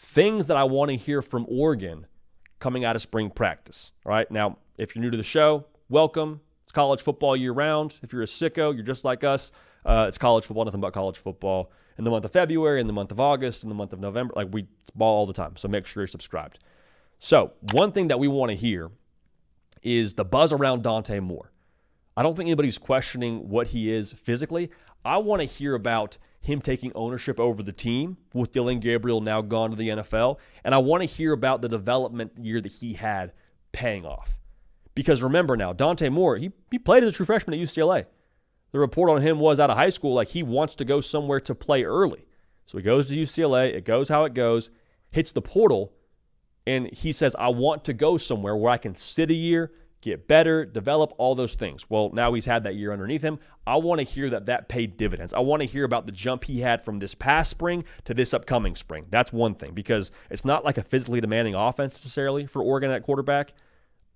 things that I want to hear from Oregon coming out of spring practice. All right, now, if you're new to the show, welcome. It's college football year round. If you're a sicko, you're just like us. It's college football, nothing but college football in the month of February, in the month of August, in the month of November. It's ball all the time, so make sure you're subscribed. So one thing that we want to hear is the buzz around Dante Moore. I don't think anybody's questioning what he is physically. I want to hear about him taking ownership over the team with Dillon Gabriel now gone to the NFL. And I want to hear about the development year that he had paying off. Because remember now, Dante Moore, he played as a true freshman at UCLA. The report on him was out of high school, like he wants to go somewhere to play early. So he goes to UCLA, it goes how it goes, hits the portal, and he says, I want to go somewhere where I can sit a year, get better, develop, all those things. Well, now he's had that year underneath him. I want to hear that paid dividends. I want to hear about the jump he had from this past spring to this upcoming spring. That's one thing, because it's not like a physically demanding offense necessarily for Oregon at quarterback.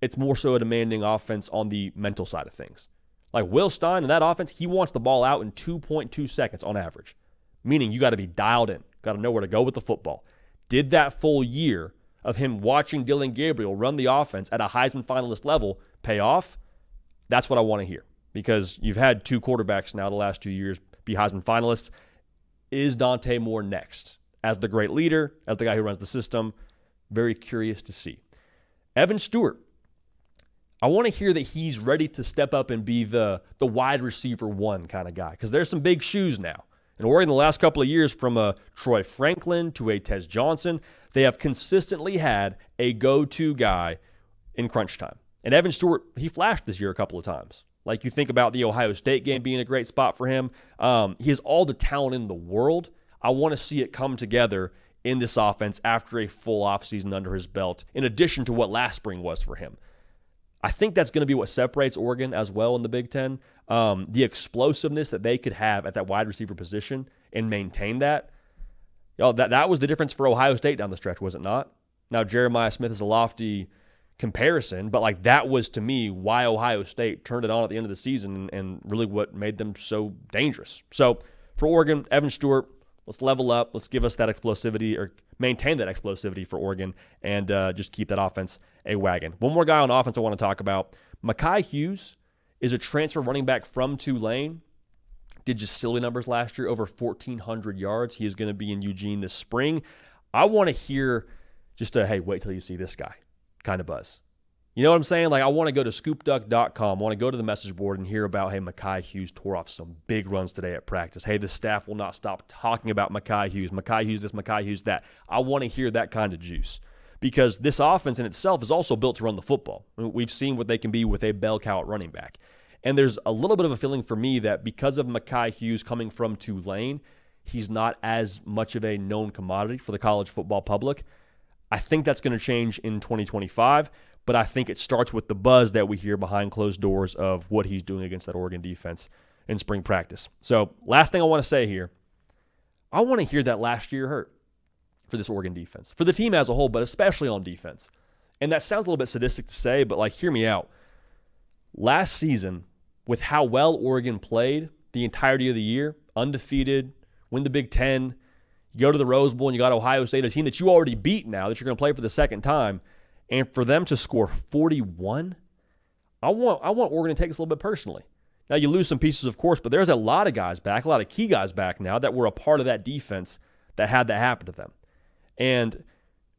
It's more so a demanding offense on the mental side of things. Like Will Stein in that offense, he wants the ball out in 2.2 seconds on average, meaning you got to be dialed in, got to know where to go with the football. Did that full year of him watching Dillon Gabriel run the offense at a Heisman finalist level pay off? That's what I want to hear, because you've had two quarterbacks now the last 2 years be Heisman finalists. Is Dante Moore next as the great leader, as the guy who runs the system? Very curious to see. Evan Stewart, I want to hear that he's ready to step up and be the wide receiver one kind of guy, because there's some big shoes now. In Oregon, the last couple of years, from a Troy Franklin to a Tez Johnson, they have consistently had a go-to guy in crunch time. And Evan Stewart, he flashed this year a couple of times. Like you think about the Ohio State game being a great spot for him. He has all the talent in the world. I want to see it come together in this offense after a full offseason under his belt, in addition to what last spring was for him. I think that's going to be what separates Oregon as well in the Big Ten. The explosiveness that they could have at that wide receiver position and maintain that. That was the difference for Ohio State down the stretch, was it not? Now, Jeremiah Smith is a lofty comparison, but that was, to me, why Ohio State turned it on at the end of the season and really what made them so dangerous. So for Oregon, Evan Stewart, let's level up. Let's give us that explosivity, or maintain that explosivity for Oregon, and just keep that offense a wagon. One more guy on offense I want to talk about. Makai Hughes is a transfer running back from Tulane. Did just silly numbers last year, over 1,400 yards. He is going to be in Eugene this spring. I want to hear just a, hey, wait till you see this guy kind of buzz. You know what I'm saying? I want to go to scoopduck.com. I want to go to the message board and hear about, hey, Makai Hughes tore off some big runs today at practice. Hey, the staff will not stop talking about Makai Hughes this, Makai Hughes that. I want to hear that kind of juice, because this offense in itself is also built to run the football. I mean, we've seen what they can be with a bell cow at running back. And there's a little bit of a feeling for me that because of Makai Hughes coming from Tulane, he's not as much of a known commodity for the college football public. I think that's going to change in 2025, but I think it starts with the buzz that we hear behind closed doors of what he's doing against that Oregon defense in spring practice. So last thing I want to say here, I want to hear that last year hurt for this Oregon defense, for the team as a whole, but especially on defense. And that sounds a little bit sadistic to say, but hear me out. Last season, with how well Oregon played the entirety of the year, undefeated, win the Big Ten, you go to the Rose Bowl and you got Ohio State, a team that you already beat now, that you're going to play for the second time, and for them to score 41, I want Oregon to take this a little bit personally. Now, you lose some pieces, of course, but there's a lot of guys back, a lot of key guys back now that were a part of that defense that had that happen to them. And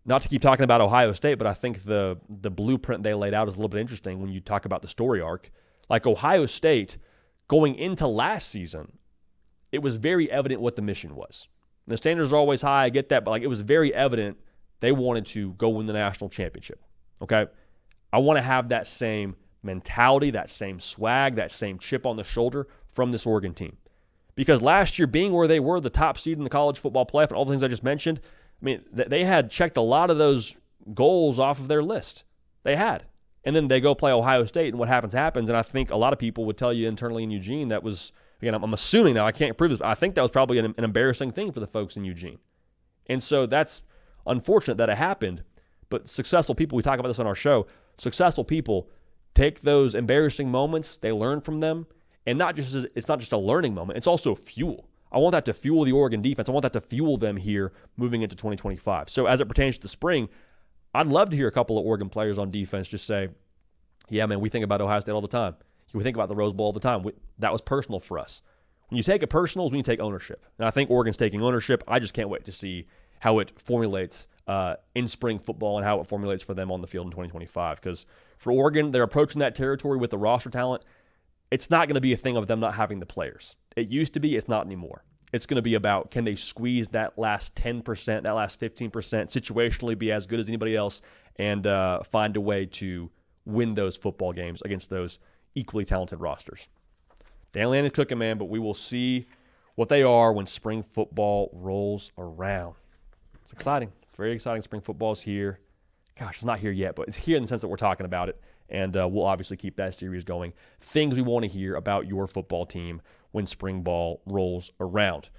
not to keep talking about Ohio State, but I think the blueprint they laid out is a little bit interesting when you talk about the story arc. Ohio State, going into last season, it was very evident what the mission was. The standards are always high, I get that, but it was very evident they wanted to go win the national championship, okay? I want to have that same mentality, that same swag, that same chip on the shoulder from this Oregon team. Because last year, being where they were, the top seed in the college football playoff and all the things I just mentioned, they had checked a lot of those goals off of their list. They had. And then they go play Ohio State, and what happens. And I think a lot of people would tell you internally in Eugene that was, again, I'm assuming now, I can't prove this, but I think that was probably an embarrassing thing for the folks in Eugene. And so that's unfortunate that it happened, but successful people, we talk about this on our show, successful people take those embarrassing moments, they learn from them, and it's not just a learning moment, it's also fuel. I want that to fuel the Oregon defense. I want that to fuel them here moving into 2025. So as it pertains to the spring, I'd love to hear a couple of Oregon players on defense just say, yeah, man, we think about Ohio State all the time. We think about the Rose Bowl all the time. That was personal for us. When you take it personal is when you take ownership. And I think Oregon's taking ownership. I just can't wait to see how it formulates in spring football and how it formulates for them on the field in 2025. Because for Oregon, they're approaching that territory with the roster talent. It's not going to be a thing of them not having the players. It used to be. It's not anymore. It's going to be about, can they squeeze that last 10%, that last 15%, situationally be as good as anybody else, and find a way to win those football games against those equally talented rosters. Dan Lanning's cooking, man, but we will see what they are when spring football rolls around. It's exciting. It's very exciting. Spring football's here. Gosh, it's not here yet, but it's here in the sense that we're talking about it, and we'll obviously keep that series going. Things we want to hear about your football team when spring ball rolls around.